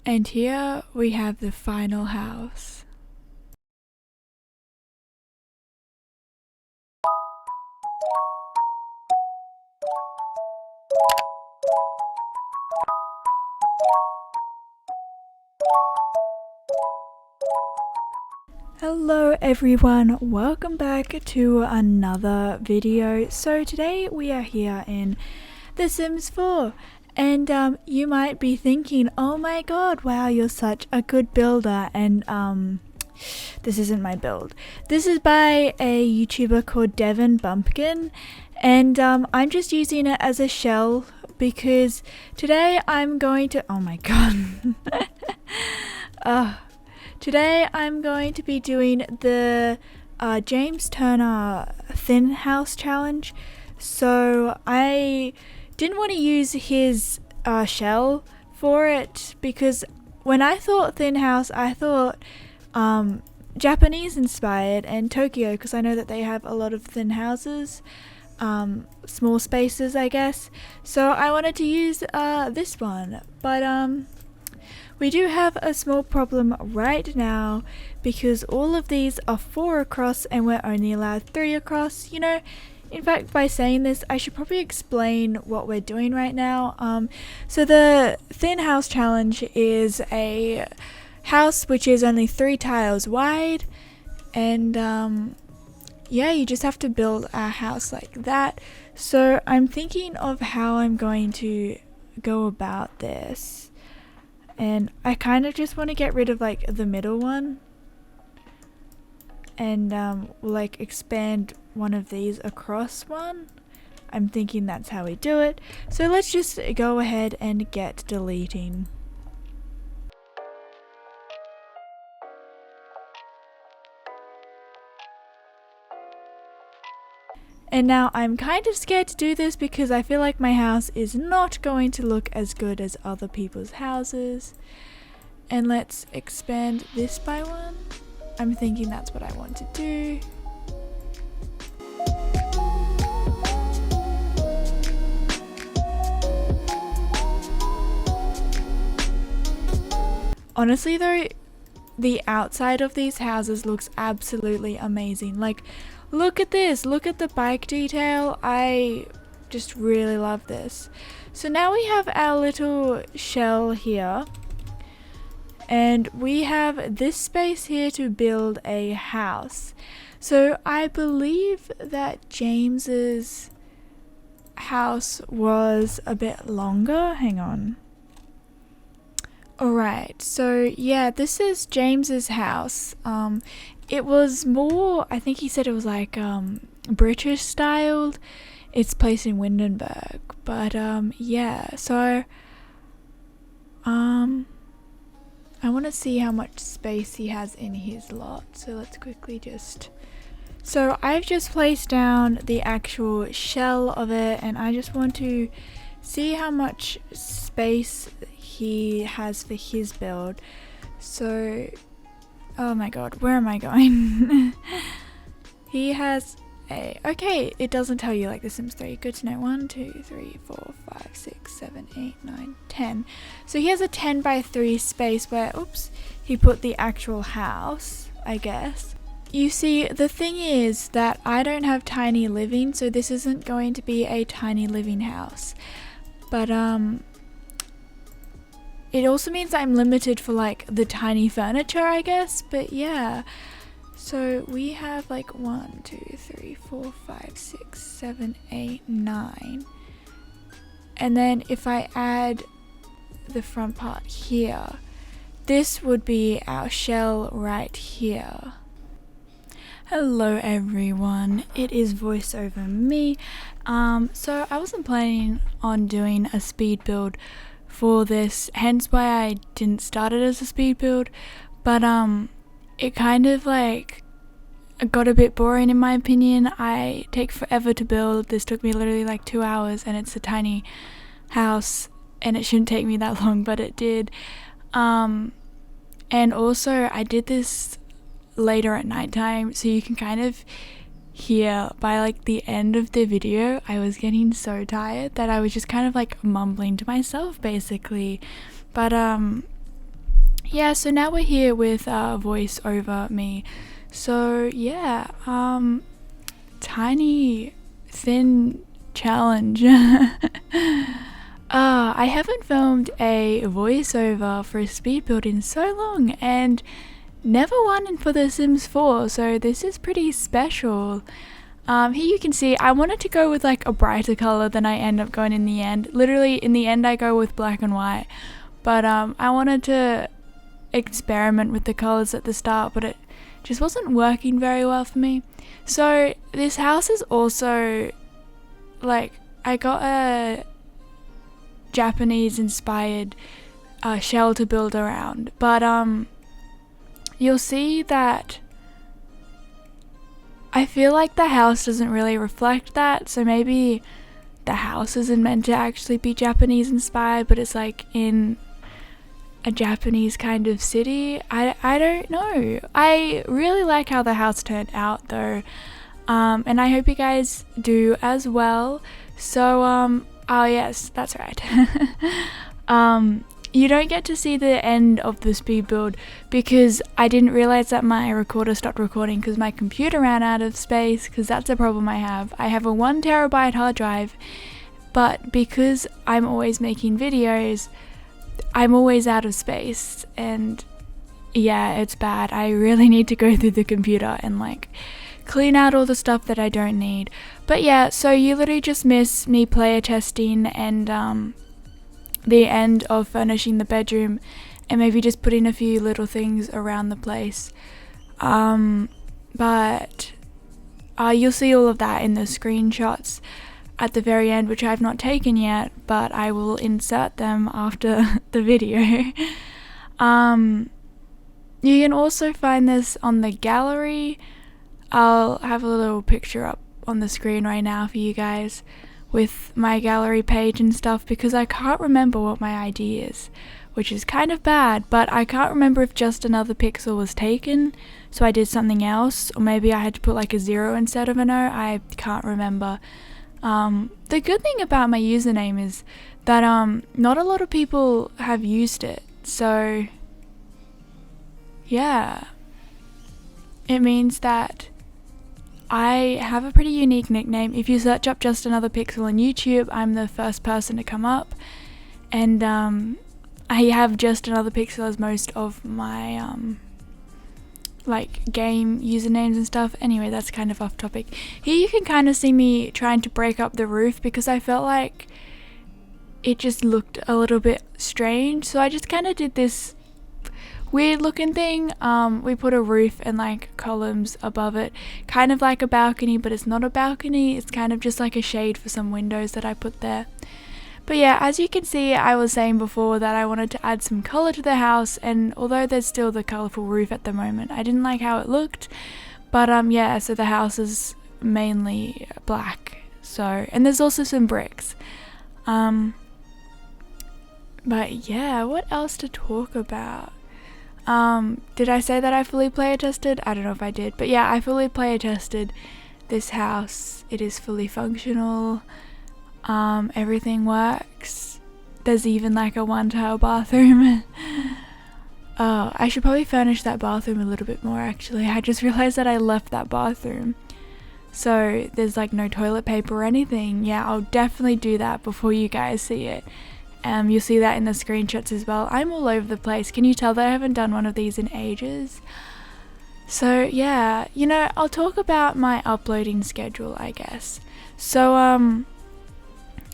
And here we have the final house. Hello everyone, welcome back to another video. So today we are here in The Sims 4 and you might be thinking, oh my god, wow, you're such a good builder, and this isn't my build. This is by a YouTuber called Devin Bumpkin, and I'm just using it as a shell because today I'm going to, oh my god. Today I'm going to be doing the James Turner Thin House Challenge. So I didn't want to use his shell for it because when I thought Thin House, I thought Japanese inspired and Tokoyo, because I know that they have a lot of thin houses, small spaces I guess. So I wanted to use this one, but we do have a small problem right now because all of these are 4 across and we're only allowed 3 across. You know, in fact, by saying this, I should probably explain what we're doing right now. So the Thin House Challenge is a house which is only 3 tiles wide, and yeah, you just have to build a house like that. So I'm thinking of how I'm going to go about this. And I kind of just want to get rid of like the middle one and like expand one of these across one. I'm thinking that's how we do it. So let's just go ahead and get deleting. And now I'm kind of scared to do this because I feel like my house is not going to look as good as other people's houses. And let's expand this by 1. I'm thinking that's what I want to do. Honestly though, the outside of these houses looks absolutely amazing. Like, look at this, look at the bike detail. I just really love this. So now we have our little shell here, and we have this space here to build a house. So I believe that James's house was a bit longer. Hang on. Alright, so yeah, this is James's house. It was more, I think he said it was like British styled. It's placed in Windenburg, but yeah, so I want to see how much space he has in his lot, so let's quickly just, so I've just placed down the actual shell of it, and I just want to see how much space he has for his build. So, oh my god, where am I going? He has a, okay, it doesn't tell you like The Sims 3. Good to know. 1, 2, 3, 4, 5, 6, 7, 8, 9, 10. So he has a 10 by 3 space where, oops, he put the actual house, I guess. You see, the thing is that I don't have tiny living, so this isn't going to be a tiny living house. But it also means that I'm limited for like the tiny furniture, I guess. But yeah, so we have like 1, 2, 3, 4, 5, 6, 7, 8, 9. And then if I add the front part here, this would be our shell right here. Hello everyone, it is voiceover me. So I wasn't planning on doing a speed build for this, hence why I didn't start it as a speed build, but it kind of like got a bit boring in my opinion. I take forever to build. This took me literally like 2 hours, and it's a tiny house and it shouldn't take me that long, but it did. And also I did this later at nighttime, so you can kind of hear by like the end of the video I was getting so tired that I was just kind of like mumbling to myself basically. But yeah, so now we're here with voice over me. So yeah, tiny thin challenge. I haven't filmed a voiceover for a speed build in so long, and never one for The Sims 4, so this is pretty special. Here you can see I wanted to go with like a brighter color than I end up going in the end. Literally in the end I go with black and white, but I wanted to experiment with the colors at the start, but it just wasn't working very well for me. So this house is also like, I got a Japanese inspired shell to build around, but you'll see that I feel like the house doesn't really reflect that, so maybe the house isn't meant to actually be Japanese inspired, but it's like in a Japanese kind of city. I don't know. I really like how the house turned out though, and I hope you guys do as well. So oh yes, that's right. You don't get to see the end of the speed build because I didn't realize that my recorder stopped recording because my computer ran out of space, because that's a problem I have. I have a 1 terabyte hard drive, but because I'm always making videos, I'm always out of space, and yeah, it's bad. I really need to go through the computer and like clean out all the stuff that I don't need. But yeah, so you literally just miss me player testing and the end of furnishing the bedroom and maybe just putting a few little things around the place. But you'll see all of that in the screenshots at the very end, which I've not taken yet, but I will insert them after the video. You can also find this on the gallery. I'll have a little picture up on the screen right now for you guys with my gallery page and stuff, because I can't remember what my ID is, which is kind of bad, but I can't remember if just another pixel was taken, so I did something else, or maybe I had to put like a 0 instead of an O. I can't remember. The good thing about my username is that not a lot of people have used it, so yeah, it means that I have a pretty unique nickname. If you search up Just Another Pixel on YouTube, I'm the first person to come up, and I have Just Another Pixel as most of my like game usernames and stuff. Anyway, that's kind of off topic. Here you can kind of see me trying to break up the roof because I felt like it just looked a little bit strange, so I just kind of did this weird looking thing. We put a roof and like columns above it, kind of like a balcony, but it's not a balcony, it's kind of just like a shade for some windows that I put there. But yeah, as you can see, I was saying before that I wanted to add some color to the house, and although there's still the colorful roof at the moment, I didn't like how it looked. But yeah, so the house is mainly black, so, and there's also some bricks. But yeah, what else to talk about? Did I say that I fully player tested? I don't know if I did, but yeah, I fully player tested this house. It is fully functional. Everything works. There's even like a 1 tile bathroom. Oh, I should probably furnish that bathroom a little bit more actually. I just realized that I left that bathroom, so there's like no toilet paper or anything. Yeah, I'll definitely do that before you guys see it. You'll see that in the screenshots as well. I'm all over the place. Can you tell that I haven't done one of these in ages? So yeah, you know, I'll talk about my uploading schedule, I guess. So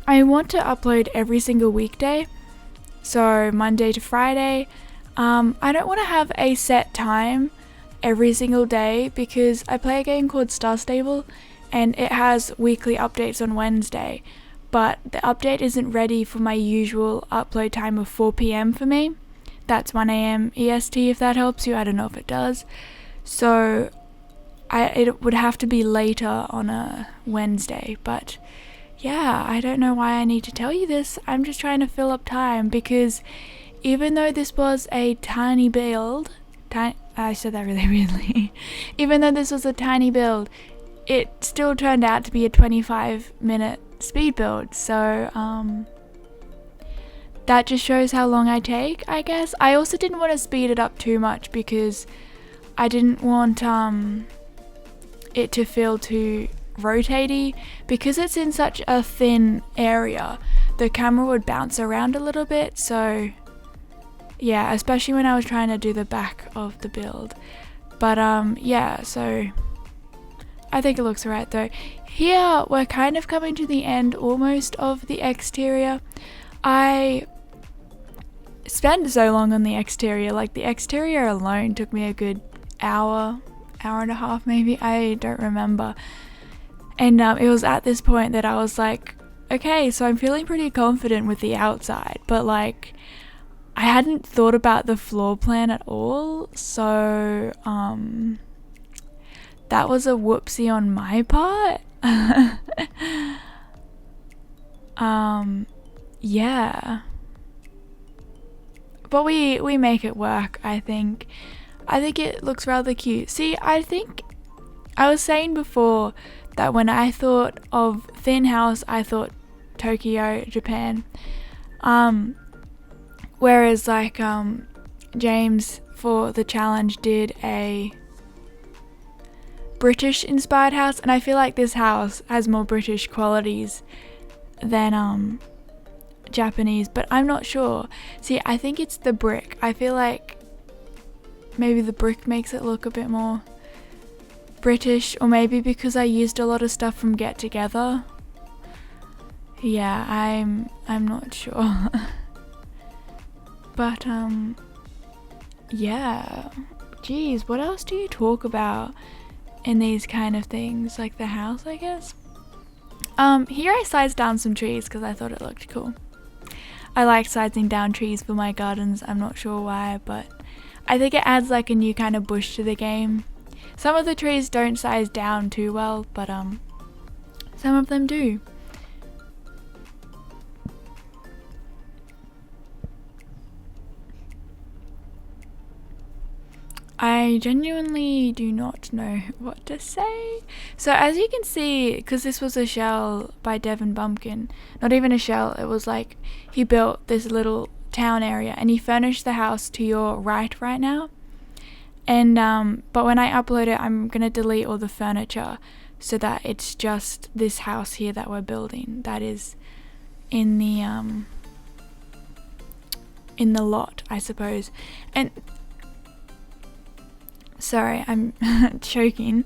I want to upload every single weekday, so Monday to Friday. I don't want to have a set time every single day because I play a game called Star Stable and it has weekly updates on Wednesday. But the update isn't ready for my usual upload time of 4 PM for me. That's 1 AM EST if that helps you. I don't know if it does. So it would have to be later on a Wednesday. But yeah, I don't know why I need to tell you this. I'm just trying to fill up time because even though this was a tiny build, I said that really weirdly. Even though this was a tiny build, it still turned out to be a 25-minute speed build, so that just shows how long I take, I guess. I also didn't want to speed it up too much because I didn't want it to feel too rotatey. Because it's in such a thin area, the camera would bounce around a little bit. So yeah, especially when I was trying to do the back of the build. But yeah, so I think it looks alright though. Here we're kind of coming to the end almost of the exterior. I spent so long on the exterior, like the exterior alone took me a good hour and a half maybe, I don't remember. And it was at this point that I was like, okay, so I'm feeling pretty confident with the outside, but like I hadn't thought about the floor plan at all, so that was a whoopsie on my part. Yeah, but we make it work. I think it looks rather cute. See, I think I was saying before that when I thought of thin house, I thought Tokoyo, Japan. Whereas like James for the challenge did a British inspired house, and I feel like this house has more British qualities than Japanese, but I'm not sure. See, I think it's the brick. I feel like maybe the brick makes it look a bit more British, or maybe because I used a lot of stuff from Get Together. Yeah, I'm not sure. But yeah, geez, what else do you talk about in these kind of things, like the house, I guess? Here I sized down some trees because I thought it looked cool. I like sizing down trees for my gardens. I'm not sure why, but I think it adds like a new kind of bush to the game. Some of the trees don't size down too well, but some of them do. I genuinely do not know what to say. So as you can see, because this was a shell by Devin Bumpkin, not even a shell, it was like he built this little town area and he furnished the house to your right now. And but when I upload it, I'm gonna delete all the furniture so that it's just this house here that we're building that is in the lot, I suppose. And sorry, I'm choking.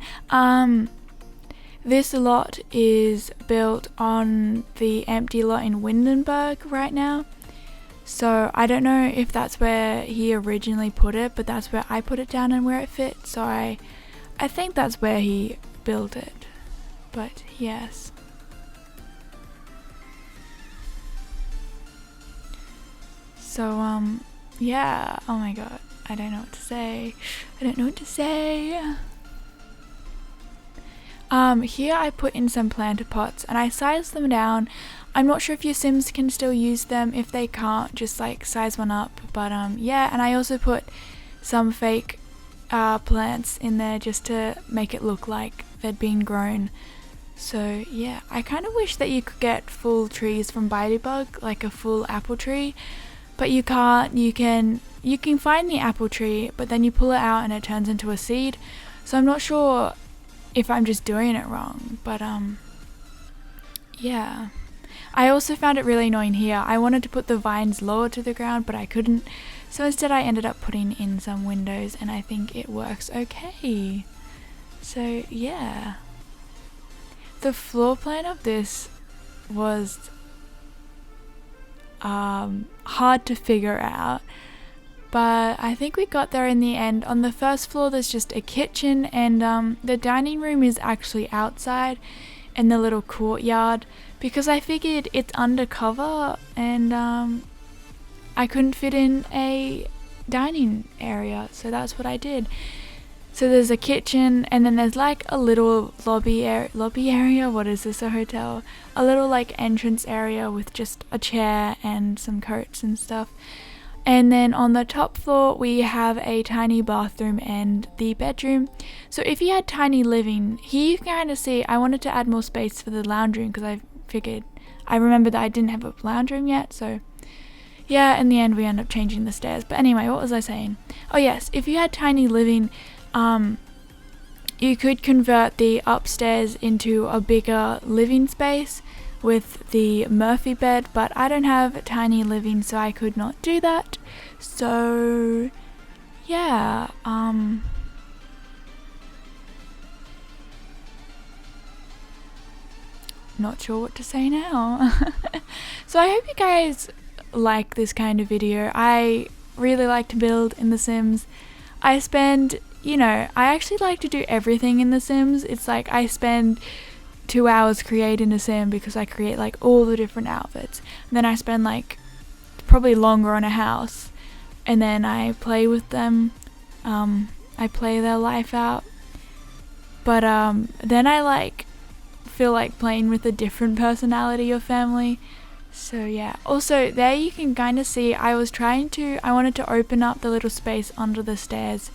This lot is built on the empty lot in Windenburg right now. So I don't know if that's where he originally put it, but that's where I put it down and where it fit. So I think that's where he built it. But yes. So yeah, oh my god. I don't know what to say. Here I put in some planter pots and I sized them down. I'm not sure if your Sims can still use them. If they can't, just like size one up. But yeah, and I also put some fake plants in there just to make it look like they'd been grown. So yeah, I kind of wish that you could get full trees from Bitybug, like a full apple tree, but you can't. You can find the apple tree, but then you pull it out and it turns into a seed. So I'm not sure if I'm just doing it wrong, but yeah. I also found it really annoying here. I wanted to put the vines lower to the ground, but I couldn't. So instead I ended up putting in some windows and I think it works okay. So yeah. The floor plan of this was hard to figure out, but I think we got there in the end. On the first floor there's just a kitchen, and the dining room is actually outside in the little courtyard because I figured it's undercover and I couldn't fit in a dining area, so that's what I did. So there's a kitchen, and then there's like a little lobby area. What is this, a hotel? A little like entrance area with just a chair and some coats and stuff. And then on the top floor we have a tiny bathroom and the bedroom. So if you had tiny living, here you can kind of see I wanted to add more space for the lounge room because I remembered that I didn't have a lounge room yet. So yeah, in the end we end up changing the stairs. But anyway, what was I saying? Oh yes, if you had tiny living, you could convert the upstairs into a bigger living space with the Murphy bed, but I don't have tiny living, so I could not do that. So yeah, not sure what to say now. So I hope you guys like this kind of video. I really like to build in The Sims. I actually like to do everything in The Sims. It's like I spend 2 hours creating a sim because I create like all the different outfits, and then I spend like probably longer on a house, and then I play with them. I play their life out, but then I like feel like playing with a different personality or family. So yeah, also there you can kind of see I wanted to open up the little space under the stairs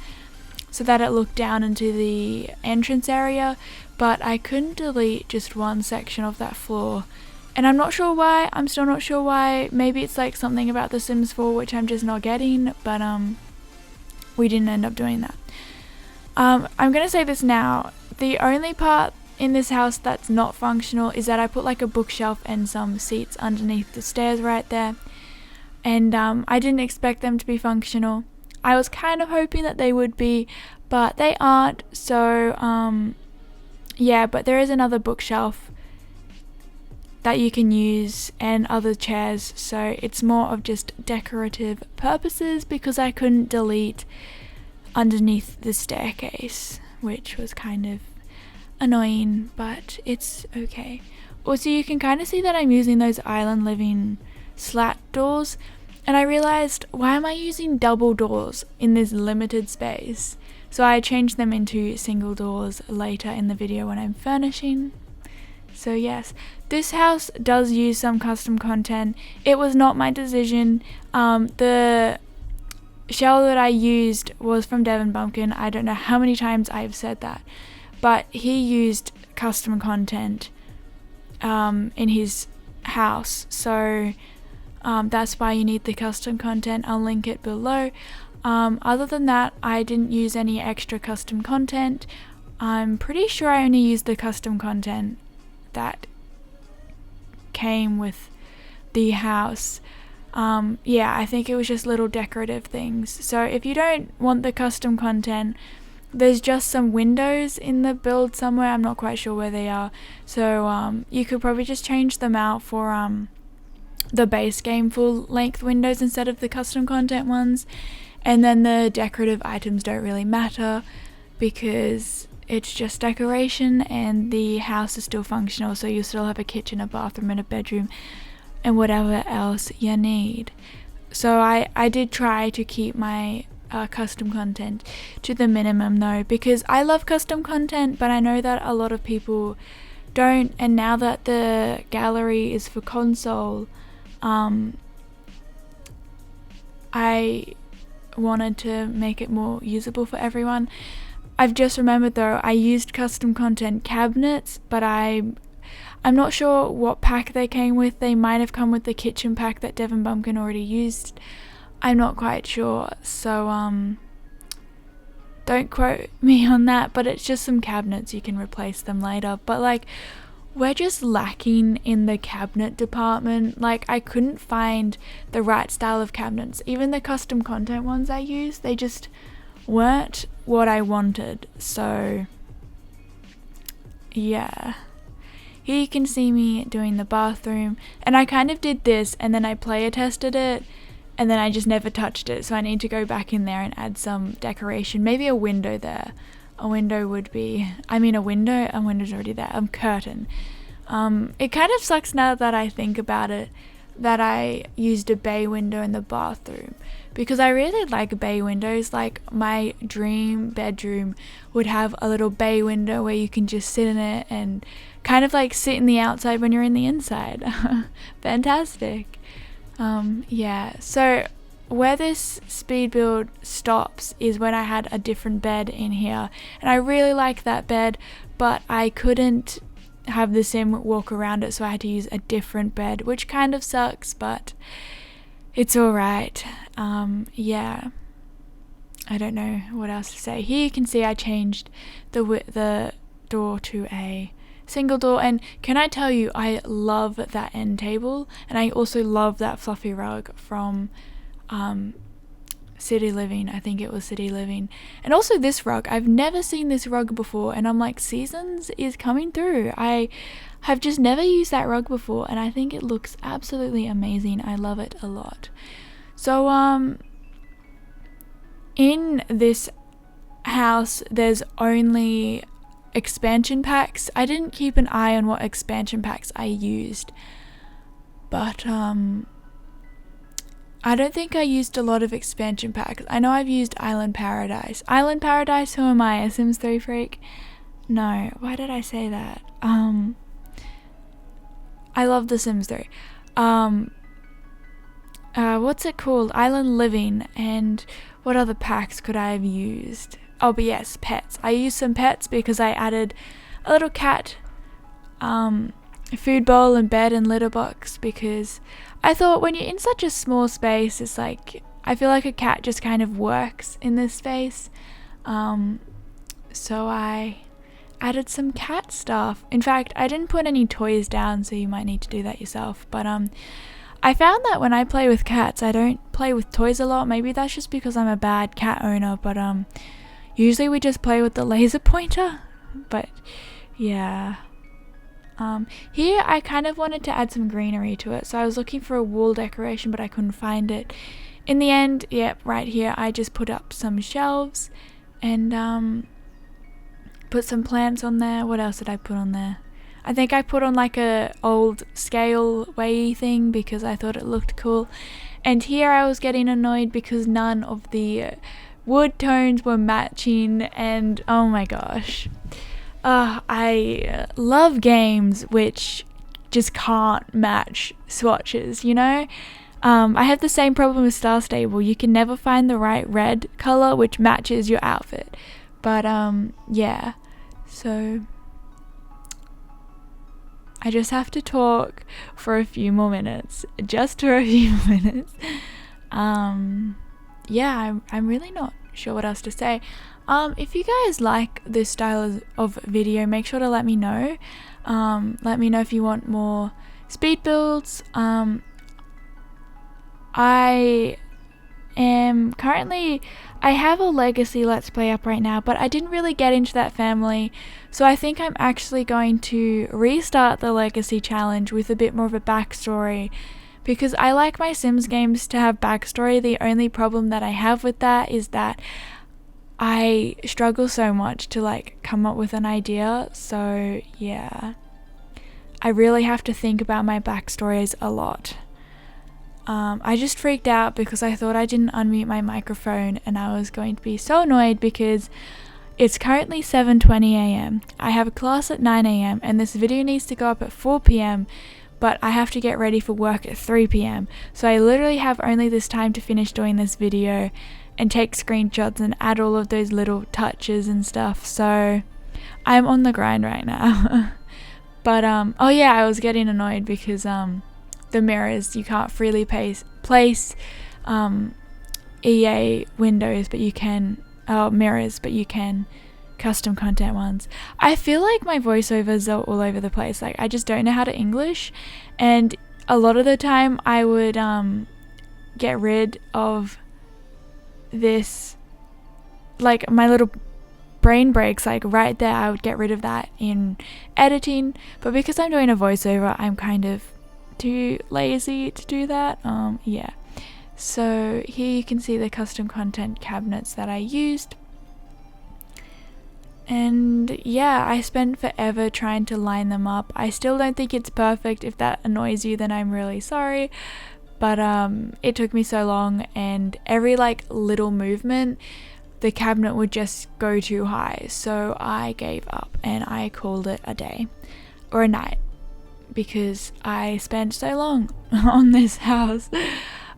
so that it looked down into the entrance area, but I couldn't delete just one section of that floor, and I'm still not sure why. Maybe it's like something about The Sims 4 which I'm just not getting, but we didn't end up doing that. I'm gonna say this now, the only part in this house that's not functional is that I put like a bookshelf and some seats underneath the stairs right there, and I didn't expect them to be functional. I was kind of hoping that they would be, but they aren't. So yeah, but there is another bookshelf that you can use and other chairs, so it's more of just decorative purposes because I couldn't delete underneath the staircase, which was kind of annoying, but it's okay. Also, you can kind of see that I'm using those island living slat doors, and I realized, why am I using double doors in this limited space? So I changed them into single doors later in the video when I'm furnishing. So yes, this house does use some custom content. It was not my decision. The shell that I used was from Devin Bumpkin. I don't know how many times I've said that, but he used custom content in his house, so that's why you need the custom content. I'll link it below. Other than that, I didn't use any extra custom content. I'm pretty sure I only used the custom content that came with the house. Yeah, I think it was just little decorative things. So if you don't want the custom content, there's just some windows in the build somewhere. I'm not quite sure where they are. So you could probably just change them out for the base game full length windows instead of the custom content ones. And then the decorative items don't really matter because it's just decoration and the house is still functional, so you still have a kitchen, a bathroom and a bedroom and whatever else you need. So I did try to keep my custom content to the minimum though, because I love custom content, but I know that a lot of people don't, and now that the gallery is for console, I wanted to make it more usable for everyone. I've just remembered though, I used custom content cabinets, but I'm not sure what pack they came with. They might have come with the kitchen pack that Devin Bumpkin already used. I'm not quite sure, so don't quote me on that, but it's just some cabinets. You can replace them later, but like, we're just lacking in the cabinet department. Like, I couldn't find the right style of cabinets. Even the custom content ones I used, they just weren't what I wanted. So yeah, here you can see me doing the bathroom, and I kind of did this and then I player tested it and then I just never touched it, so I need to go back in there and add some decoration, maybe a window there. A window would be, a window's already there, a curtain. It kind of sucks now that I think about it that I used a bay window in the bathroom, because I really like bay windows. Like, my dream bedroom would have a little bay window where you can just sit in it and kind of like sit in the outside when you're in the inside. Fantastic. Yeah, so where this speed build stops is when I had a different bed in here, and I really like that bed, but I couldn't have the sim walk around it, so I had to use a different bed, which kind of sucks, but it's alright. Yeah, I don't know what else to say. Here you can see I changed the door to a single door, and can I tell you, I love that end table, and I also love that fluffy rug from City Living. I think it was City Living. And also this rug, I've never seen this rug before, and I'm like, Seasons is coming through. I have just never used that rug before, and I think it looks absolutely amazing. I love it a lot. So in this house there's only expansion packs. I didn't keep an eye on what expansion packs I used, but I don't think I used a lot of expansion packs. I know I've used Island Paradise. Island Paradise, who am I, a Sims 3 freak? No, why did I say that? I love The Sims 3. What's it called? Island Living. And what other packs could I have used? Oh, but yes, pets. I used some pets because I added a little cat, food bowl and bed and litter box, because I thought when you're in such a small space, it's like, I feel like a cat just kind of works in this space. So I added some cat stuff. In fact, I didn't put any toys down, so you might need to do that yourself. But I found that when I play with cats, I don't play with toys a lot. Maybe that's just because I'm a bad cat owner, but usually we just play with the laser pointer. But yeah. Here I kind of wanted to add some greenery to it, so I was looking for a wall decoration, but I couldn't find it. In the end, yep, right here I just put up some shelves and put some plants on there. What else did I put on there? I think I put on like a old scale way thing because I thought it looked cool. And here I was getting annoyed because none of the wood tones were matching, and oh my gosh. I love games which just can't match swatches, you know? I have the same problem with Star Stable. You can never find the right red color which matches your outfit. But yeah. So I just have to talk for a few more minutes. Just for a few more minutes. Yeah, I'm really not sure what else to say. If you guys like this style of video, make sure to let me know. Let me know if you want more speed builds. I have a Legacy Let's Play up right now, but I didn't really get into that family, so I think I'm actually going to restart the Legacy challenge with a bit more of a backstory, because I like my Sims games to have backstory. The only problem that I have with that is that I struggle so much to like come up with an idea, so yeah. I really have to think about my backstories a lot. I just freaked out because I thought I didn't unmute my microphone, and I was going to be so annoyed because it's currently 7:20 a.m. I have a class at 9 a.m. and this video needs to go up at 4 p.m. but I have to get ready for work at 3 p.m. So I literally have only this time to finish doing this video and take screenshots and add all of those little touches and stuff. So I'm on the grind right now. But oh yeah, I was getting annoyed because the mirrors, you can't freely place EA windows, but you can mirrors, but you can custom content ones. I feel like my voiceovers are all over the place. Like, I just don't know how to English, and a lot of the time I would get rid of this, like my little brain breaks, like right there, I would get rid of that in editing, but because I'm doing a voiceover, I'm kind of too lazy to do that. Yeah, so here you can see the custom content cabinets that I used, and yeah, I spent forever trying to line them up. I still don't think it's perfect. If that annoys you, then I'm really sorry, but it took me so long, and every like little movement the cabinet would just go too high, so I gave up and I called it a day or a night because I spent so long on this house.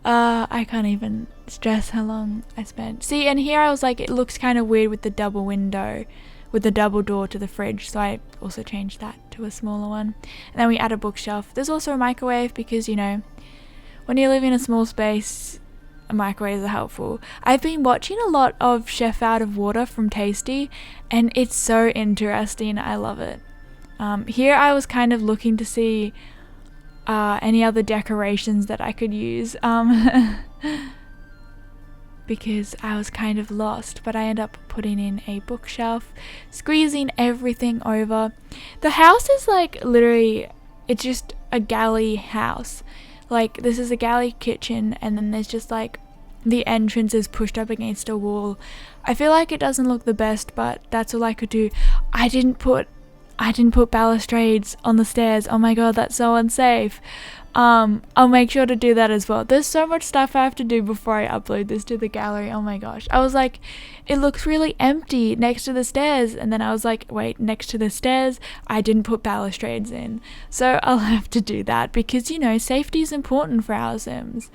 I can't even stress how long I spent. See, and here I was like, it looks kind of weird with the double window, with the double door to the fridge, so I also changed that to a smaller one. And then we add a bookshelf. There's also a microwave because, you know, when you live in a small space, microwaves are helpful. I've been watching a lot of Chef Out of Water from Tasty, and it's so interesting. I love it. Here I was kind of looking to see any other decorations that I could use, because I was kind of lost, but I ended up putting in a bookshelf, squeezing everything over. The house is like literally, it's just a galley house. Like, this is a galley kitchen, and then there's just like the entrance is pushed up against a wall. I feel like it doesn't look the best, but that's all I could do. I didn't put balustrades on the stairs. Oh my god, that's so unsafe. I'll make sure to do that as well. There's so much stuff I have to do before I upload this to the gallery. Oh my gosh. I was like, it looks really empty next to the stairs, and then I was like, wait, next to the stairs I didn't put balustrades in. So I'll have to do that, because safety is important for our Sims.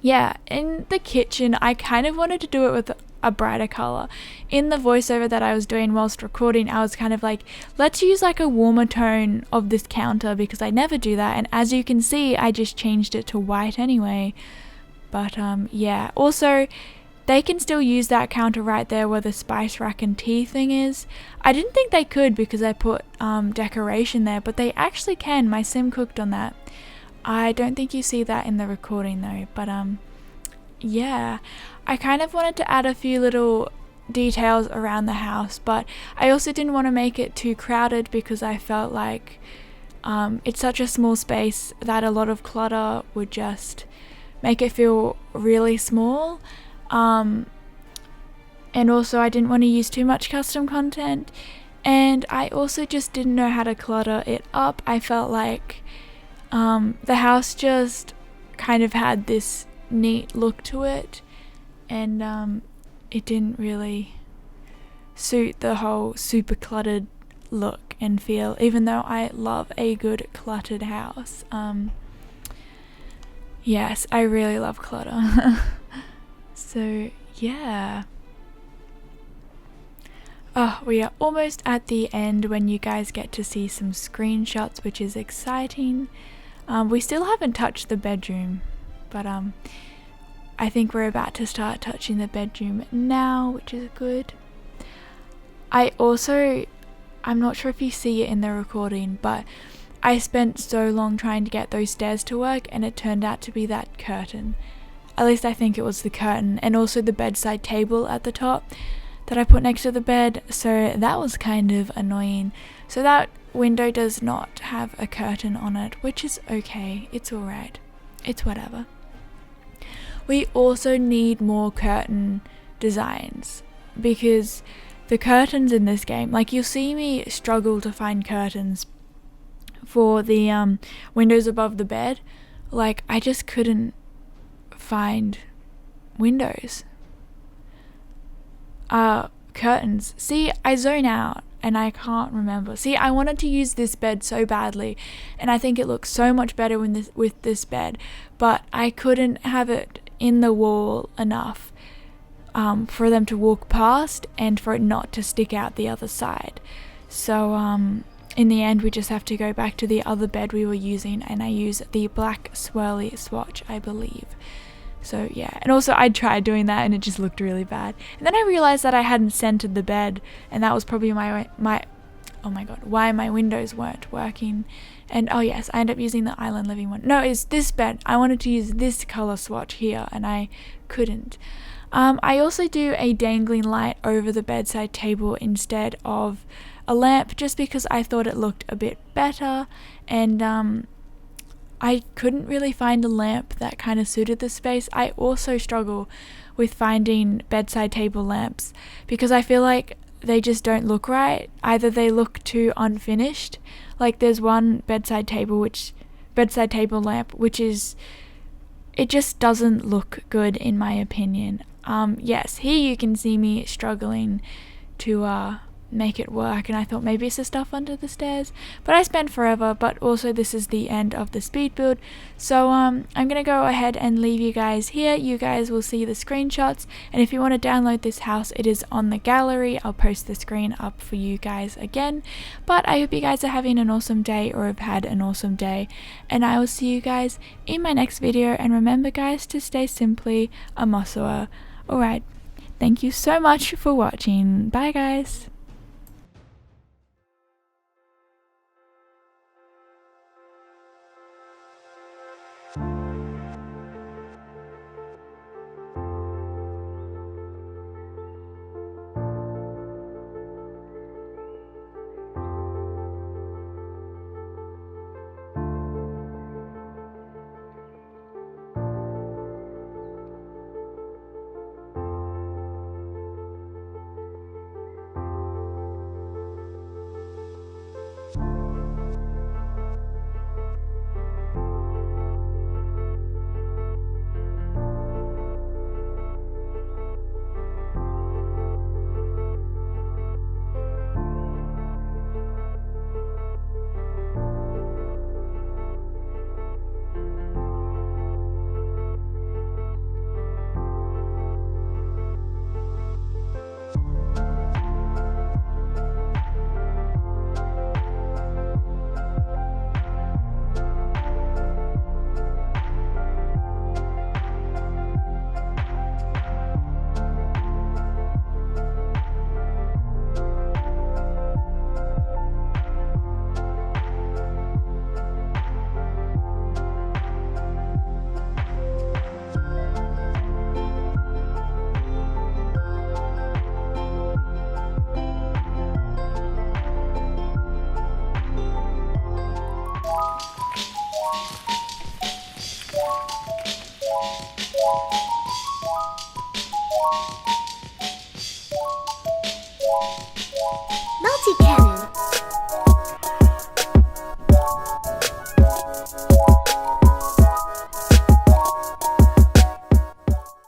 Yeah, in the kitchen I kind of wanted to do it with a brighter color. In the voiceover that I was doing whilst recording, I was kind of like, let's use like a warmer tone of this counter, because I never do that, and as you can see I just changed it to white anyway. But yeah, also they can still use that counter right there where the spice rack and tea thing is. I didn't think they could because I put decoration there, but they actually can. My sim cooked on that. I don't think you see that in the recording though, but yeah, I kind of wanted to add a few little details around the house, but I also didn't want to make it too crowded, because I felt like it's such a small space that a lot of clutter would just make it feel really small. And also I didn't want to use too much custom content, and I also just didn't know how to clutter it up. I felt like the house just kind of had this neat look to it, and it didn't really suit the whole super cluttered look and feel, even though I love a good cluttered house. Yes, I really love clutter. So yeah. Oh, we are almost at the end when you guys get to see some screenshots, which is exciting. We still haven't touched the bedroom, but I think we're about to start touching the bedroom now, which is good. I'm not sure if you see it in the recording, but I spent so long trying to get those stairs to work, and it turned out to be that curtain. At least I think it was the curtain, and also the bedside table at the top that I put next to the bed, so that was kind of annoying. So that window does not have a curtain on it, which is okay. It's alright. It's whatever. We also need more curtain designs, because the curtains in this game, like, you'll see me struggle to find curtains for the windows above the bed. Like, I just couldn't find windows. Curtains. See, I zone out and I can't remember. See, I wanted to use this bed so badly, and I think it looks so much better with this bed, but I couldn't have it in the wall enough for them to walk past and for it not to stick out the other side. So in the end we just have to go back to the other bed we were using, and I use the black swirly swatch, I believe. So yeah, and also I tried doing that and it just looked really bad. And then I realized that I hadn't centered the bed, and that was probably my oh my god, why my windows weren't working. And oh yes, I ended up using the island living one. No, it's this bed. I wanted to use this color swatch here and I couldn't. I also do a dangling light over the bedside table instead of a lamp, just because I thought it looked a bit better, and I couldn't really find a lamp that kind of suited the space. I also struggle with finding bedside table lamps because I feel like they just don't look right. Either they look too unfinished, like there's one bedside table lamp which is, it just doesn't look good in my opinion. Yes, here you can see me struggling to make it work, and I thought maybe it's the stuff under the stairs, but I spent forever. But also this is the end of the speed build, so I'm gonna go ahead and leave you guys here. You guys will see the screenshots, and if you want to download this house, it is on the gallery. I'll post the screen up for you guys again. But I hope you guys are having an awesome day, or have had an awesome day, and I will see you guys in my next video. And remember guys, to stay simply a Masua. Alright, thank you so much for watching. Bye guys.